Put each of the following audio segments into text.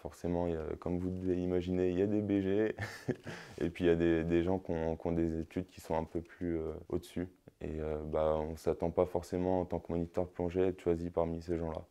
Forcément, comme vous devez imaginer, il y a des BG et puis il y a des gens qui ont des études qui sont un peu plus au-dessus. Et on ne s'attend pas forcément en tant que moniteur de plongée à être choisi parmi ces gens-là.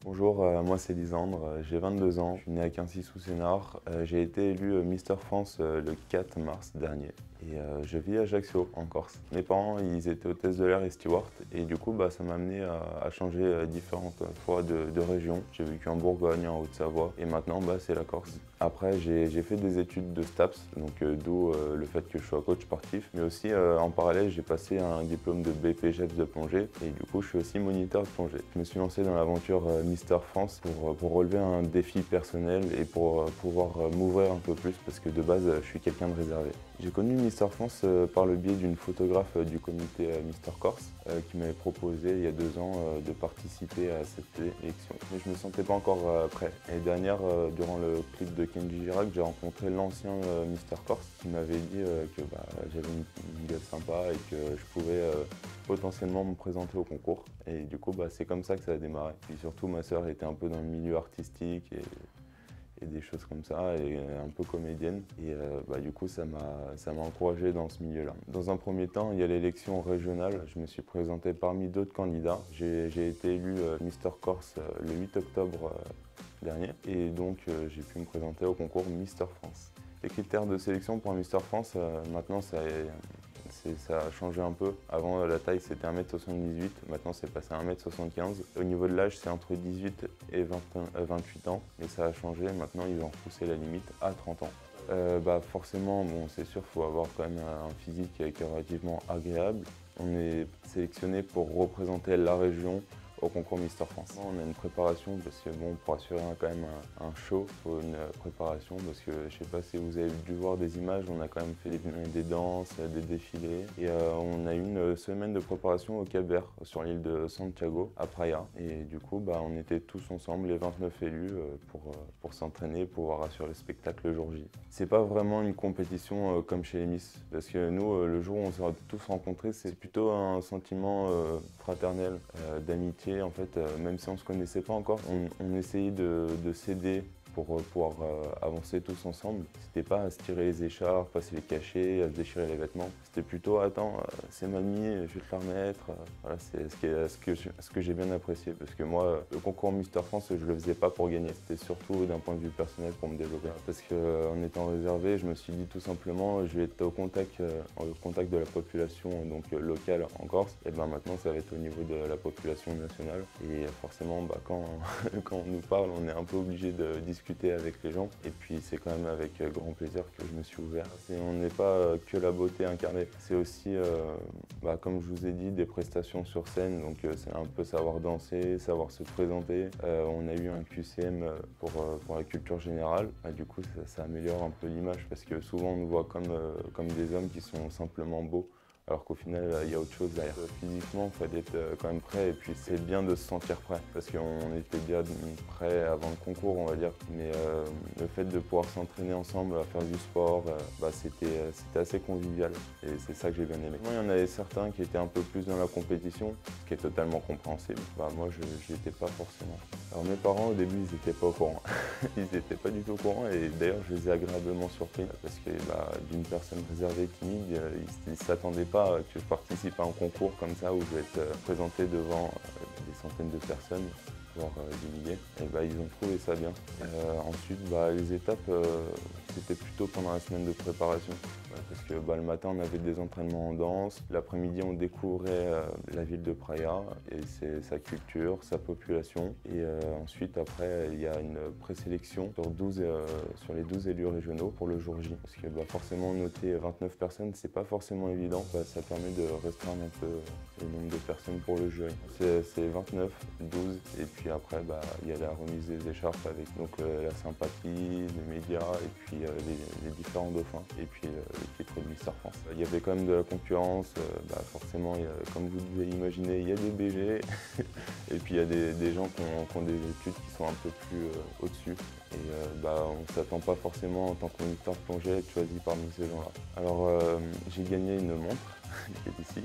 Bonjour, moi c'est Lisandre, j'ai 22 ans, je suis né à Quincy-sous-Sénart. J'ai été élu Mister France le 4 mars dernier et je vis à Ajaccio, en Corse. Mes parents, ils étaient hôtesse de l'air et steward et du coup ça m'a amené à changer différentes fois de région. J'ai vécu en Bourgogne, en Haute-Savoie et maintenant c'est la Corse. Après j'ai fait des études de STAPS, donc d'où le fait que je sois coach sportif, mais aussi en parallèle j'ai passé un diplôme de BPGEPS de plongée et du coup je suis aussi moniteur de plongée. Je me suis lancé dans l'aventure Mister France pour relever un défi personnel et pour pouvoir m'ouvrir un peu plus parce que de base je suis quelqu'un de réservé. J'ai connu Mister France par le biais d'une photographe du comité Mister Corse qui m'avait proposé il y a 2 ans de participer à cette élection. Mais je ne me sentais pas encore prêt. L'année dernière, durant le clip de Kenji Girac, j'ai rencontré l'ancien Mister Corse qui m'avait dit que j'avais une gueule sympa et que je pouvais potentiellement me présenter au concours. Et du coup, c'est comme ça que ça a démarré. Puis surtout, ma sœur était un peu dans le milieu artistique et des choses comme ça, et un peu comédienne. Et du coup, ça m'a encouragé dans ce milieu-là. Dans un premier temps, il y a l'élection régionale. Je me suis présenté parmi d'autres candidats. J'ai été élu Mister Corse le 8 octobre dernier. Et donc, j'ai pu me présenter au concours Mister France. Les critères de sélection pour un Mister France, maintenant, ça a changé un peu. Avant, la taille, c'était 1m78. Maintenant, c'est passé à 1m75. Au niveau de l'âge, c'est entre 18 et 28 ans. Et ça a changé. Maintenant, ils ont repoussé la limite à 30 ans. Forcément, c'est sûr, il faut avoir quand même un physique qui est relativement agréable. On est sélectionné pour représenter la région au concours Mister France. On a une préparation parce que pour assurer quand même un show, il faut une préparation parce que je ne sais pas si vous avez dû voir des images, on a quand même fait des danses, des défilés et on a eu une semaine de préparation au Cap-Vert sur l'île de Santiago à Praia et du coup on était tous ensemble, les 29 élus pour s'entraîner, pour pouvoir assurer le spectacle le jour J. C'est pas vraiment une compétition comme chez les Miss parce que nous le jour où on s'est tous rencontrés c'est plutôt un sentiment fraternel, d'amitié. En fait, même si on ne se connaissait pas encore, on essayait de s'aider pour pouvoir avancer tous ensemble. C'était pas à se tirer les écharpes, à se les cacher, à se déchirer les vêtements. C'était plutôt attends, c'est mal mis, je vais te la remettre. Voilà, c'est ce que j'ai bien apprécié parce que moi, le concours Mister France, je le faisais pas pour gagner. C'était surtout d'un point de vue personnel pour me développer. Parce qu'en étant réservé, je me suis dit tout simplement, je vais être au contact de la population donc locale en Corse. Et maintenant, ça va être au niveau de la population nationale. Et forcément, quand on nous parle, on est un peu obligé de discuter avec les gens et puis c'est quand même avec grand plaisir que je me suis ouvert. On n'est pas que la beauté incarnée, c'est aussi comme je vous ai dit des prestations sur scène, donc c'est un peu savoir danser, savoir se présenter. On a eu un QCM pour la culture générale, du coup ça améliore un peu l'image parce que souvent on nous voit comme des hommes qui sont simplement beaux. Alors qu'au final, il y a autre chose derrière. Physiquement, il fallait être quand même prêt et puis c'est bien de se sentir prêt parce qu'on était bien prêt avant le concours, on va dire. Mais le fait de pouvoir s'entraîner ensemble, à faire du sport, c'était assez convivial et c'est ça que j'ai bien aimé. Il y en avait certains qui étaient un peu plus dans la compétition, ce qui est totalement compréhensible. Moi, je l'étais pas forcément. Alors mes parents, au début, ils n'étaient pas au courant. Ils n'étaient pas du tout au courant et d'ailleurs, je les ai agréablement surpris parce que d'une personne réservée, timide, ils ne s'attendaient pas que je participe à un concours comme ça où je vais être présenté devant des centaines de personnes, voire des milliers. Et ils ont trouvé ça bien. Ensuite, les étapes, c'était plutôt pendant la semaine de préparation. Parce que le matin, on avait des entraînements en danse. L'après-midi, on découvrait la ville de Praia et sa culture, sa population. Et ensuite, après, il y a une présélection sur les 12 élus régionaux pour le jour J. Parce que forcément, noter 29 personnes, c'est pas forcément évident. Ça permet de restreindre un peu le nombre de personnes pour le jury. C'est 29, 12, et puis après, il y a la remise des écharpes avec la sympathie, les médias, et puis les différents dauphins, et puis l'équipe de Mister France. Il y avait quand même de la concurrence, forcément, comme vous devez imaginer, il y a des BG, et puis il y a des gens qui ont des études qui sont un peu plus au-dessus. Et on ne s'attend pas forcément en tant que moniteur de plongée à être choisi parmi ces gens-là. Alors j'ai gagné une montre qui est ici.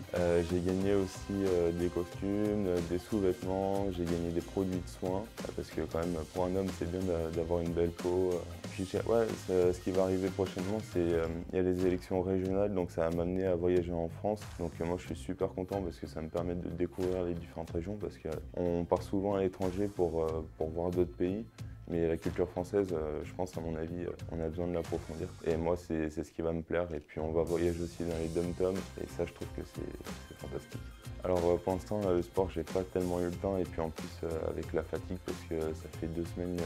J'ai gagné aussi des costumes, des sous-vêtements, j'ai gagné des produits de soins, parce que quand même pour un homme c'est bien d'avoir une belle peau. Puis ouais, ce qui va arriver prochainement, c'est il y a les élections régionales, donc ça va m'amener à voyager en France. Donc moi je suis super content parce que ça me permet de découvrir les différentes régions, parce qu'on part souvent à l'étranger pour voir d'autres pays. Mais la culture française, je pense à mon avis, on a besoin de l'approfondir. Et moi, c'est ce qui va me plaire. Et puis on va voyager aussi dans les dom-toms. Et ça, je trouve que c'est fantastique. Alors pour l'instant, le sport, j'ai pas tellement eu le temps. Et puis en plus, avec la fatigue, parce que ça fait 2 semaines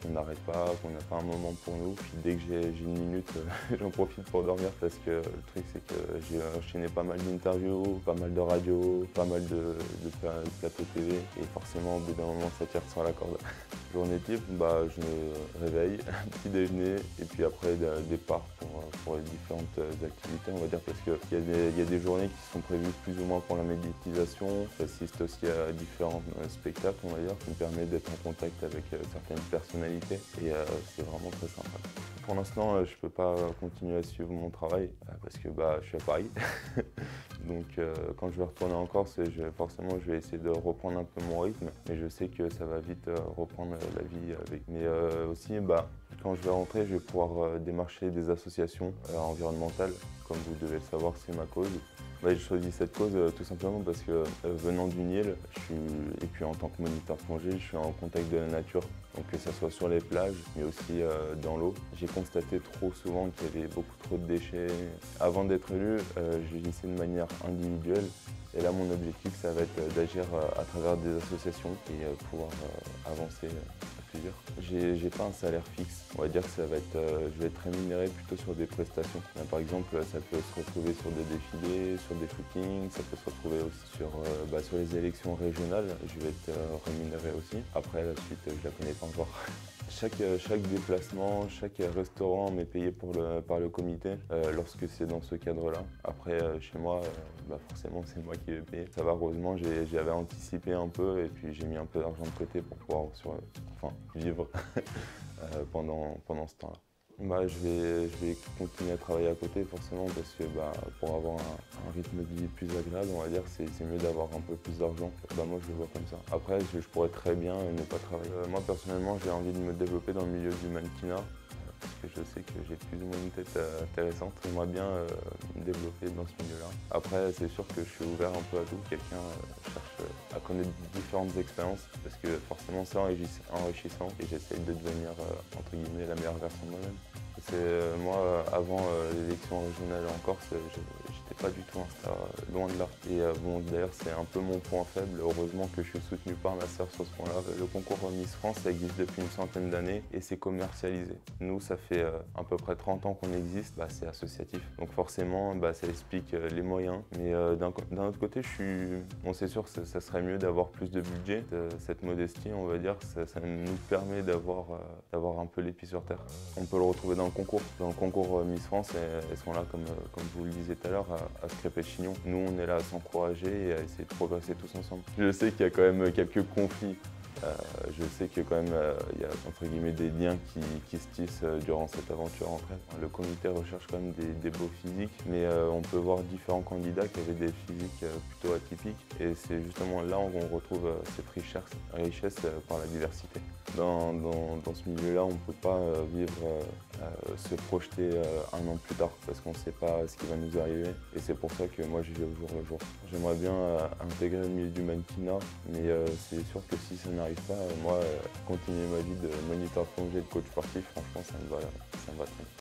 qu'on n'arrête pas, qu'on n'a pas un moment pour nous. Puis dès que j'ai une minute, j'en profite pour dormir, parce que le truc, c'est que j'ai enchaîné pas mal d'interviews, pas mal de radios, pas mal de plateaux TV. Et forcément, au bout d'un moment, ça tire sur la corde. Journée type, je me réveille, petit déjeuner, et puis après départ pour les différentes activités, on va dire, parce qu'il y a des journées qui sont prévues plus ou moins pour la méditation. J'assiste aussi à différents spectacles, on va dire, qui me permettent d'être en contact avec certaines personnalités, et c'est vraiment très sympa. Pour l'instant, je ne peux pas continuer à suivre mon travail, parce que je suis à Paris. Donc quand je vais retourner en Corse, forcément je vais essayer de reprendre un peu mon rythme, mais je sais que ça va vite reprendre la vie avec. Mais aussi, quand je vais rentrer, je vais pouvoir démarcher des associations environnementales. Comme vous devez le savoir, c'est ma cause. J'ai choisi cette cause tout simplement parce que venant d'une île, et puis en tant que moniteur plongée, je suis en contact de la nature. Donc que ce soit sur les plages, mais aussi dans l'eau. J'ai constaté trop souvent qu'il y avait beaucoup trop de déchets. Avant d'être élu, j'agissais de manière individuelle. Et là, mon objectif, ça va être d'agir à travers des associations et pouvoir avancer à plusieurs. J'ai pas un salaire fixe. On va dire que je vais être rémunéré plutôt sur des prestations. Par exemple, ça peut se retrouver sur des défilés, sur des shootings, ça peut se retrouver aussi sur les élections régionales. Je vais être rémunéré aussi. Après, la suite, je la connais pas encore. Chaque déplacement, chaque restaurant m'est payé par le comité lorsque c'est dans ce cadre-là. Après, chez moi, forcément, c'est moi qui vais payer. Ça va, heureusement, j'avais anticipé un peu et puis j'ai mis un peu d'argent de côté pour pouvoir vivre pendant ce temps-là. Je vais continuer à travailler à côté forcément, parce que pour avoir un rythme de vie plus agréable, on va dire, c'est mieux d'avoir un peu plus d'argent. Moi je le vois comme ça. Après je pourrais très bien ne pas travailler. Moi personnellement j'ai envie de me développer dans le milieu du mannequinat, parce que je sais que j'ai plus ou moins une tête intéressante. J'aimerais bien me développer dans ce milieu-là. Après c'est sûr que je suis ouvert un peu à tout. Quelqu'un cherche à connaître différentes expériences, parce que forcément c'est enrichissant et j'essaye de devenir entre guillemets la meilleure version de moi-même. Moi, avant l'élection régionale en Corse, j'étais pas du tout un star, loin de là. Et d'ailleurs, c'est un peu mon point faible. Heureusement que je suis soutenu par ma sœur sur ce point-là. Le concours Miss France, ça existe depuis une centaine d'années et c'est commercialisé. Nous, ça fait à peu près 30 ans qu'on existe, c'est associatif. Donc forcément, ça explique les moyens. Mais d'un autre côté, c'est sûr que ça serait mieux d'avoir plus de budget. Cette modestie, on va dire, ça nous permet d'avoir un peu les pieds sur terre. On peut le retrouver dans le concours. Dans le concours Miss France, elles sont là, comme je vous le disais tout à l'heure, à se crêper le chignon. Nous, on est là à s'encourager et à essayer de progresser tous ensemble. Je sais qu'il y a quand même quelques conflits. Je sais que quand même il y a entre guillemets des liens qui se tissent durant cette aventure entre elles. Le comité recherche quand même des beaux physiques, mais on peut voir différents candidats qui avaient des physiques plutôt atypiques, et c'est justement là où on retrouve cette richesse par la diversité. Dans ce milieu-là, on ne peut pas se projeter un an plus tard, parce qu'on ne sait pas ce qui va nous arriver, et c'est pour ça que moi je vis au jour le jour. J'aimerais bien intégrer le milieu du mannequinat, mais c'est sûr que si ça n'arrive pas, moi continuer ma vie de moniteur plongée, de coach sportif, franchement ça me va très bien.